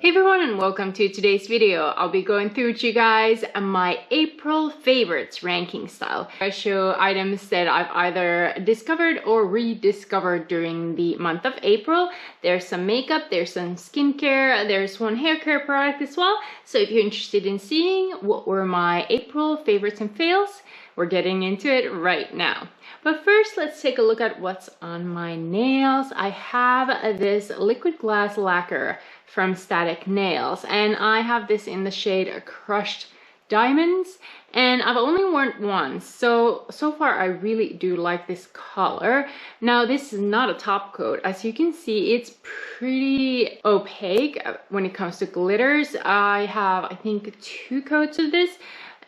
Hey everyone, and welcome to today's video. I'll be going through with you guys my April favorites ranking style. I show items that I've either discovered or rediscovered during the month of April. There's some makeup, there's some skincare, there's one hair care product as well. So if you're interested in seeing what were my April favorites and fails, we're getting into it right now. But first, let's take a look at what's on my nails. I have this liquid glass lacquer from Static Nails, and I have this in the shade Crushed Diamonds, and I've only worn it once. So far I really do like this color. Now this is not a top coat. As you can see, it's pretty opaque when it comes to glitters. I have, I think, 2 coats of this.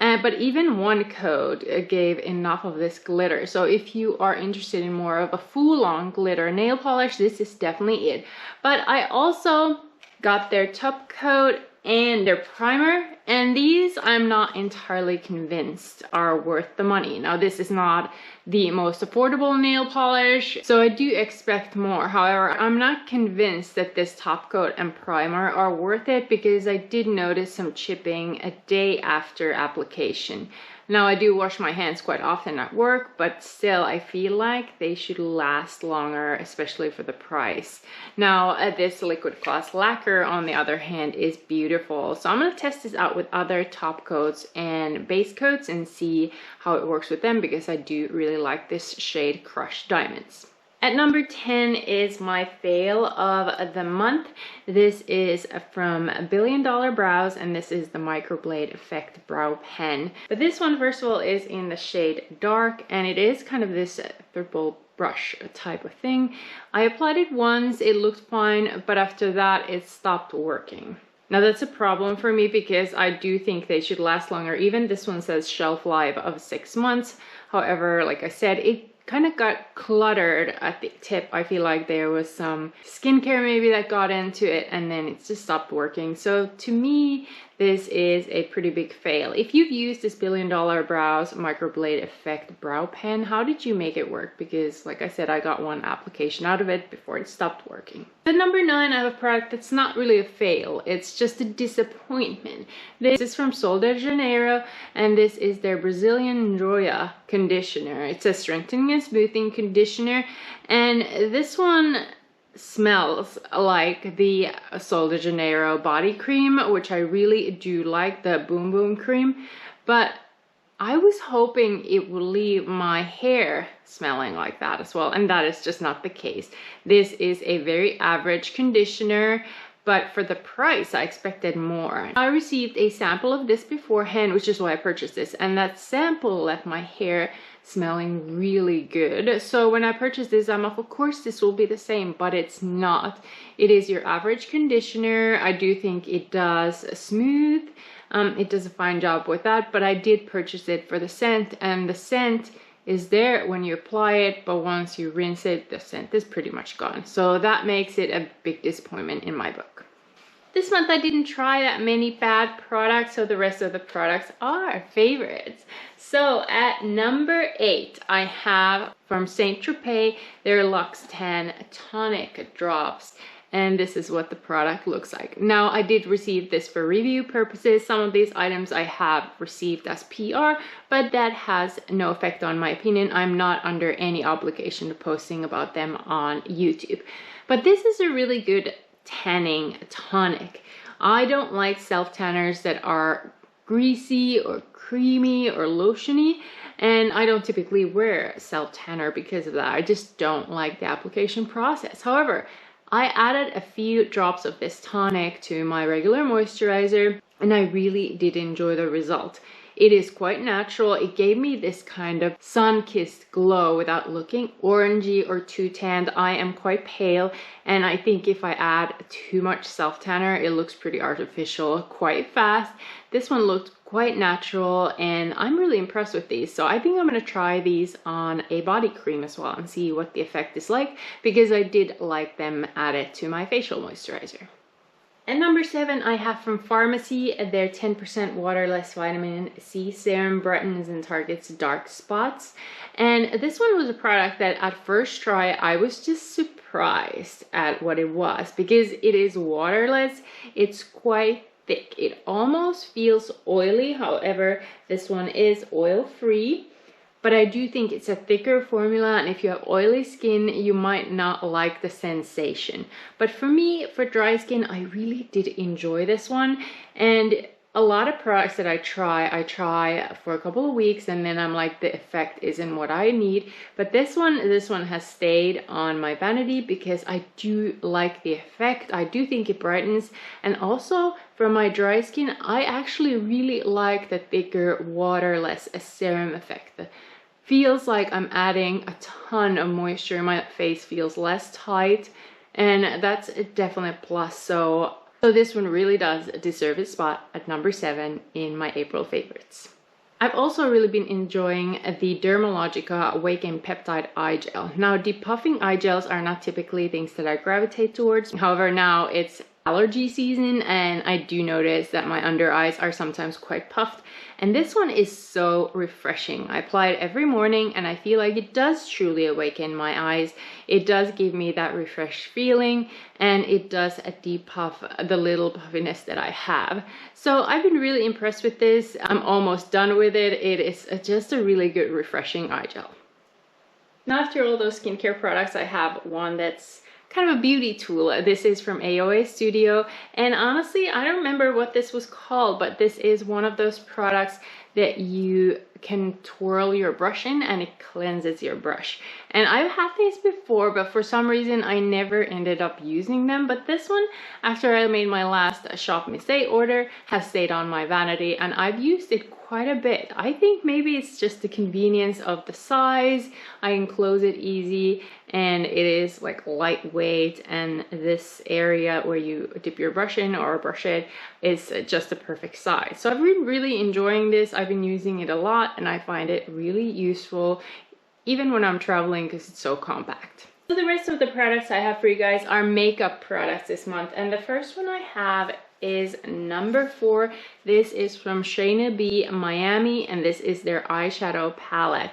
But even 1 coat gave enough of this glitter. So if you are interested in more of a full-on glitter nail polish, this is definitely it. But I also got their top coat and their primer, and these I'm not entirely convinced are worth the money. Now this is not the most affordable nail polish, so I do expect more. However, I'm not convinced that this top coat and primer are worth it, because I did notice some chipping a day after application. Now I do wash my hands quite often at work, but still I feel like they should last longer, especially for the price. Now this liquid glass lacquer, on the other hand, is beautiful. So I'm going to test this out with other top coats and base coats and see how it works with them, because I do really like this shade Crushed Diamonds. At number 10 is my fail of the month. This is from Billion Dollar Brows, and this is the Microblade Effect Brow Pen. But this one, first of all, is in the shade Dark, and it is kind of this purple brush type of thing. I applied it once, it looked fine, but after that it stopped working. Now that's a problem for me, because I do think they should last longer. Even this one says shelf life of 6 months. However, like I said, it kind of got cluttered at the tip. I feel like there was some skincare maybe that got into it, and then it just stopped working. So to me, this is a pretty big fail. If you've used this Billion Dollar Brows Microblade Effect Brow Pen, how did you make it work? Because like I said, I got 1 application out of it before it stopped working. At number 9, I have a product that's not really a fail. It's just a disappointment. This is from Sol de Janeiro, and this is their Brazilian Joya conditioner. It's a strengthening and smoothing conditioner, and this one smells like the Sol de Janeiro body cream, which I really do like, the Boom Boom cream, but I was hoping it would leave my hair smelling like that as well, and that is just not the case. This is a very average conditioner, but for the price I expected more. I received a sample of this beforehand, which is why I purchased this, and that sample left my hair smelling really good. So when I purchased this, I'm like, of course this will be the same, but it's not. It is your average conditioner. I do think it does smooth. It does a fine job with that, but I did purchase it for the scent, and the scent is there when you apply it, but once you rinse it, the scent is pretty much gone. So that makes it a big disappointment in my book. This month I didn't try that many bad products, so the rest of the products are favorites. So at number 8, I have from Saint Tropez their Luxe Tan Tonic Drops. And this is what the product looks like. Now, I did receive this for review purposes. Some of these items I have received as PR, but that has no effect on my opinion. I'm not under any obligation to posting about them on YouTube. But this is a really good tanning tonic. I don't like self-tanners that are greasy or creamy or lotiony, and I don't typically wear self-tanner because of that. I just don't like the application process. However, I added a few drops of this tonic to my regular moisturizer, and I really did enjoy the result. It is quite natural. It gave me this kind of sun-kissed glow without looking orangey or too tanned. I am quite pale, and I think if I add too much self-tanner, it looks pretty artificial quite fast. This one looked quite natural, and I'm really impressed with these. So I think I'm going to try these on a body cream as well and see what the effect is like, because I did like them added to my facial moisturizer. At number 7, I have from Pharmacy their 10% waterless vitamin C serum brightens and targets dark spots. And this one was a product that at first try, I was just surprised at what it was because it is waterless. It's quite thick. It almost feels oily. However, this one is oil-free. But I do think it's a thicker formula, and if you have oily skin, you might not like the sensation. But for me, for dry skin, I really did enjoy this one. And a lot of products that I try for a couple of weeks, and then I'm like, the effect isn't what I need. But this one has stayed on my vanity because I do like the effect. I do think it brightens. And also for my dry skin, I actually really like the thicker, waterless serum effect. Feels like I'm adding a ton of moisture. My face feels less tight, and that's definitely a plus. So this one really does deserve its spot at number 7 in my April favorites. I've also really been enjoying the Dermalogica Awaken Peptide Eye Gel. Now, depuffing eye gels are not typically things that I gravitate towards. However, now it's allergy season, and I do notice that my under eyes are sometimes quite puffed, and this one is so refreshing. I apply it every morning, and I feel like it does truly awaken my eyes. It does give me that refreshed feeling, and it does depuff the little puffiness that I have. So I've been really impressed with this. I'm almost done with it. It is just a really good refreshing eye gel. Now, after all those skincare products, I have one that's kind of a beauty tool. This is from AOA Studio, and honestly, I don't remember what this was called, but this is one of those products that you can twirl your brush in and it cleanses your brush. And I've had these before, but for some reason I never ended up using them. But this one, after I made my last Shop Missy order, has stayed on my vanity, and I've used it quite a bit. I think maybe it's just the convenience of the size. I can close it easy, and it is like lightweight, and this area where you dip your brush in or brush it is just the perfect size. So I've been really enjoying this. I've been using it a lot, and I find it really useful even when I'm traveling because it's so compact. So the rest of the products I have for you guys are makeup products this month, and the first one I have is number 4. This is from Shayna B Miami, and this is their eyeshadow palette.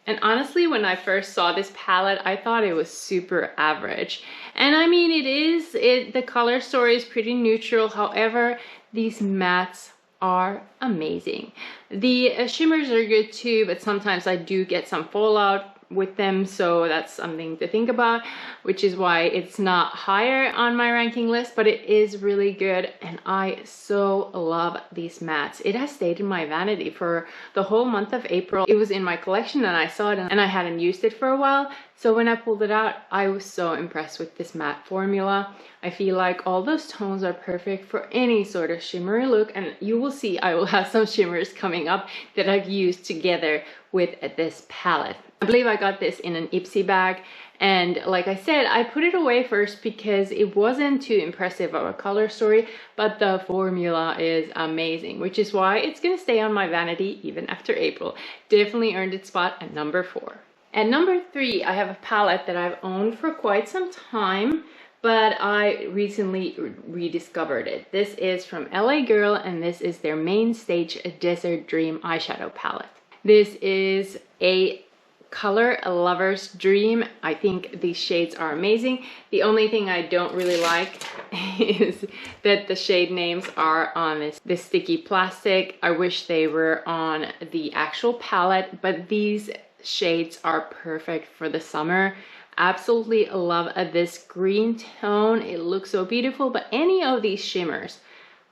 And honestly, when I first saw this palette, I thought it was super average. And I mean, the color story is pretty neutral. However, these mattes are amazing. The shimmers are good too, but sometimes I do get some fallout with them, so that's something to think about, which is why it's not higher on my ranking list, but it is really good, and I so love these mattes. It has stayed in my vanity for the whole month of April. It was in my collection and I saw it, and I hadn't used it for a while, so when I pulled it out, I was so impressed with this matte formula. I feel like all those tones are perfect for any sort of shimmery look, and you will see I will have some shimmers coming up that I've used together with this palette. I believe I got this in an Ipsy bag, and like I said, I put it away first because it wasn't too impressive of a color story, but the formula is amazing, which is why it's gonna stay on my vanity even after April. Definitely earned its spot at number 4. At number 3, I have a palette that I've owned for quite some time, but I recently rediscovered it. This is from LA Girl, and this is their Main Stage Desert Dream eyeshadow palette. This is a color lover's dream. I think these shades are amazing. The only thing I don't really like is that the shade names are on this sticky plastic. I wish they were on the actual palette, but these shades are perfect for the summer. Absolutely love this green tone. It looks so beautiful, but any of these shimmers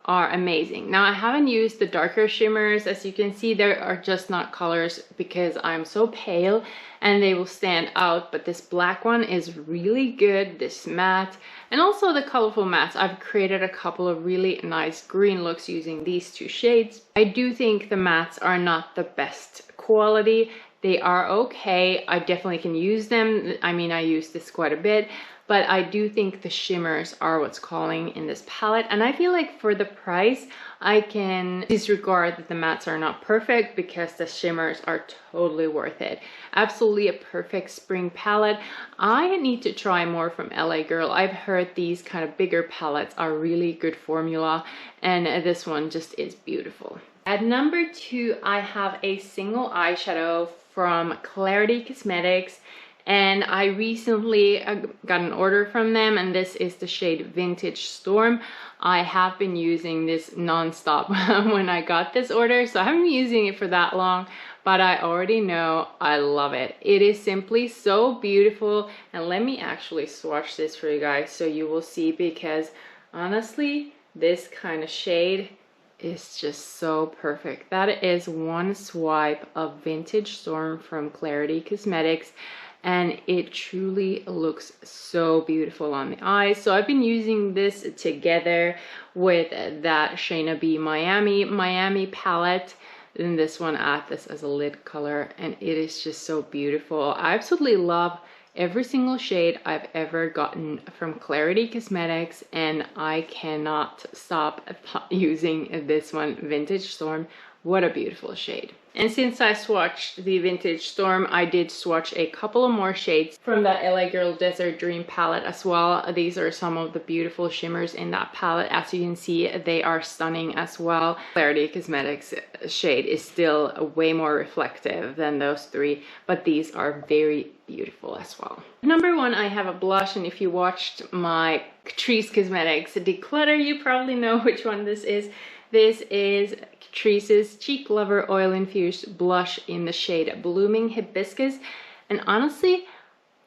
are amazing. Now, I haven't used the darker shimmers. As you can see, there are just not colors because I'm so pale and they will stand out, but this black one is really good, this matte, and also the colorful mattes. I've created a couple of really nice green looks using these 2 shades. I do think the mattes are not the best quality. They are okay. I definitely can use them. I mean, I use this quite a bit, but I do think the shimmers are what's calling in this palette. And I feel like for the price, I can disregard that the mattes are not perfect because the shimmers are totally worth it. Absolutely a perfect spring palette. I need to try more from LA Girl. I've heard these kind of bigger palettes are really good formula, and this one just is beautiful. At number 2, I have a single eyeshadow from Clarity Cosmetics, and I recently got an order from them, and this is the shade Vintage Storm. I have been using this non-stop when I got this order, so I haven't been using it for that long, but I already know I love it. It is simply so beautiful, and let me actually swatch this for you guys so you will see, because honestly, this kind of shade is just so perfect. That is one swipe of Vintage Storm from Clarity Cosmetics, and it truly looks so beautiful on the eyes. So I've been using this together with that Shayna B Miami palette, and this one I add this as a lid color, and it is just so beautiful. I absolutely love every single shade I've ever gotten from Clarity Cosmetics, and I cannot stop using this one, Vintage Storm. What a beautiful shade. And since I swatched the Vintage Storm, I did swatch a couple of more shades from that LA Girl Desert Dream palette as well. These are some of the beautiful shimmers in that palette. As you can see, they are stunning as well. Clarity Cosmetics shade is still way more reflective than those three, but these are very beautiful as well. Number 1, I have a blush, and if you watched my Catrice Cosmetics Declutter, you probably know which one this is. This is Catrice's Cheek Lover Oil Infused Blush in the shade Blooming Hibiscus. And honestly,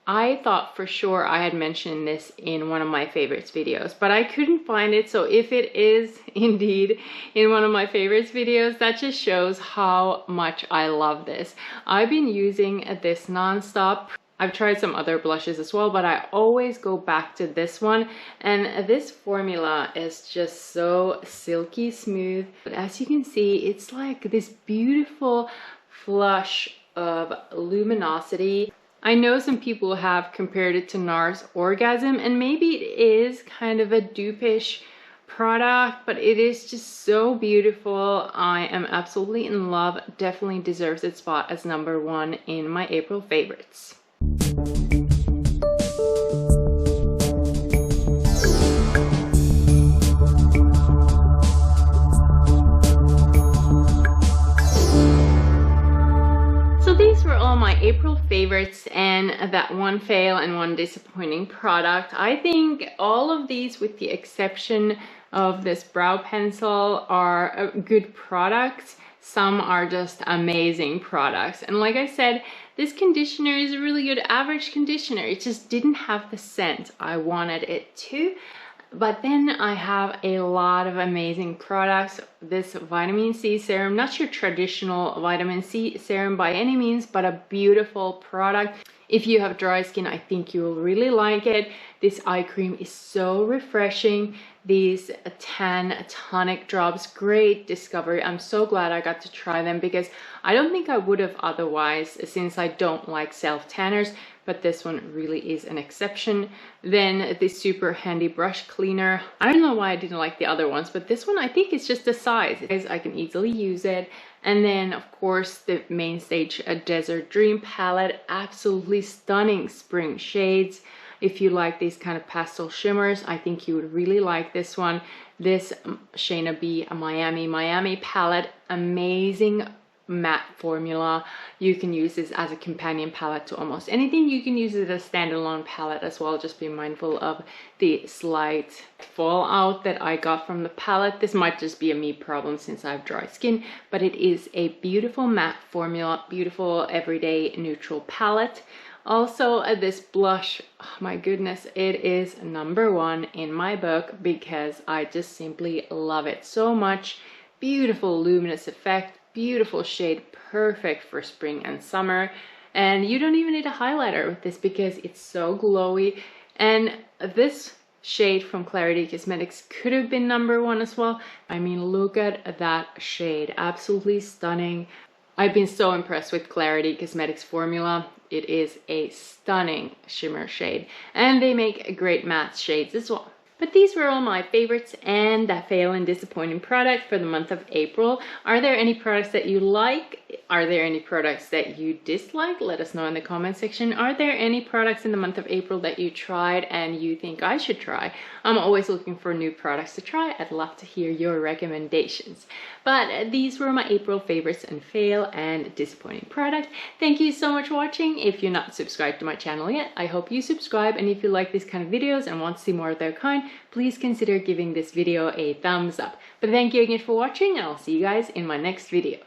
I thought for sure I had mentioned this in one of my favorites videos, but I couldn't find it. So if it is indeed in one of my favorites videos, that just shows how much I love this. I've been using this non-stop. I've tried some other blushes as well, but I always go back to this one, and this formula is just so silky smooth. But as you can see, it's like this beautiful flush of luminosity. I know some people have compared it to NARS Orgasm, and maybe it is kind of a dupe-ish product, but it is just so beautiful. I am absolutely in love. Definitely deserves its spot as number 1 in my April favorites. So these were all my April favorites, and that one fail and one disappointing product. I think all of these, with the exception of this brow pencil, are good products. Some are just amazing products. And like I said, this conditioner is a really good average conditioner. It just didn't have the scent I wanted it to. But then I have a lot of amazing products. This vitamin C serum, not your traditional vitamin C serum by any means, but a beautiful product. If you have dry skin, I think you will really like it. This eye cream is so refreshing. These tan tonic drops, great discovery. I'm so glad I got to try them, because I don't think I would have otherwise, since I don't like self tanners, but this one really is an exception. Then this super handy brush cleaner. I don't know why I didn't like the other ones, but this one I think it's just the size. I can easily use it. And then of course the main stage, a Desert Dream palette, absolutely stunning spring shades. If you like these kind of pastel shimmers, I think you would really like this one. This Shayna B Miami palette, amazing matte formula. You can use this as a companion palette to almost anything. You can use it as a standalone palette as well. Just be mindful of the slight fallout that I got from the palette. This might just be a me problem since I have dry skin, but it is a beautiful matte formula, beautiful everyday neutral palette. Also, this blush, oh my goodness, it is number 1 in my book because I just simply love it so much. Beautiful luminous effect, beautiful shade, perfect for spring and summer. And you don't even need a highlighter with this because it's so glowy. And this shade from Clarity Cosmetics could have been number 1 as well. I mean, look at that shade, absolutely stunning. I've been so impressed with Clarity Cosmetics formula. It is a stunning shimmer shade, and they make great matte shades as well. But these were all my favorites and that fail and disappointing product for the month of April. Are there any products that you like? Are there any products that you dislike? Let us know in the comment section. Are there any products in the month of April that you tried and you think I should try? I'm always looking for new products to try. I'd love to hear your recommendations. But these were my April favorites and fail and disappointing product. Thank you so much for watching. If you're not subscribed to my channel yet, I hope you subscribe. And if you like this kind of videos and want to see more of their kind, please consider giving this video a thumbs up. But thank you again for watching, and I'll see you guys in my next video.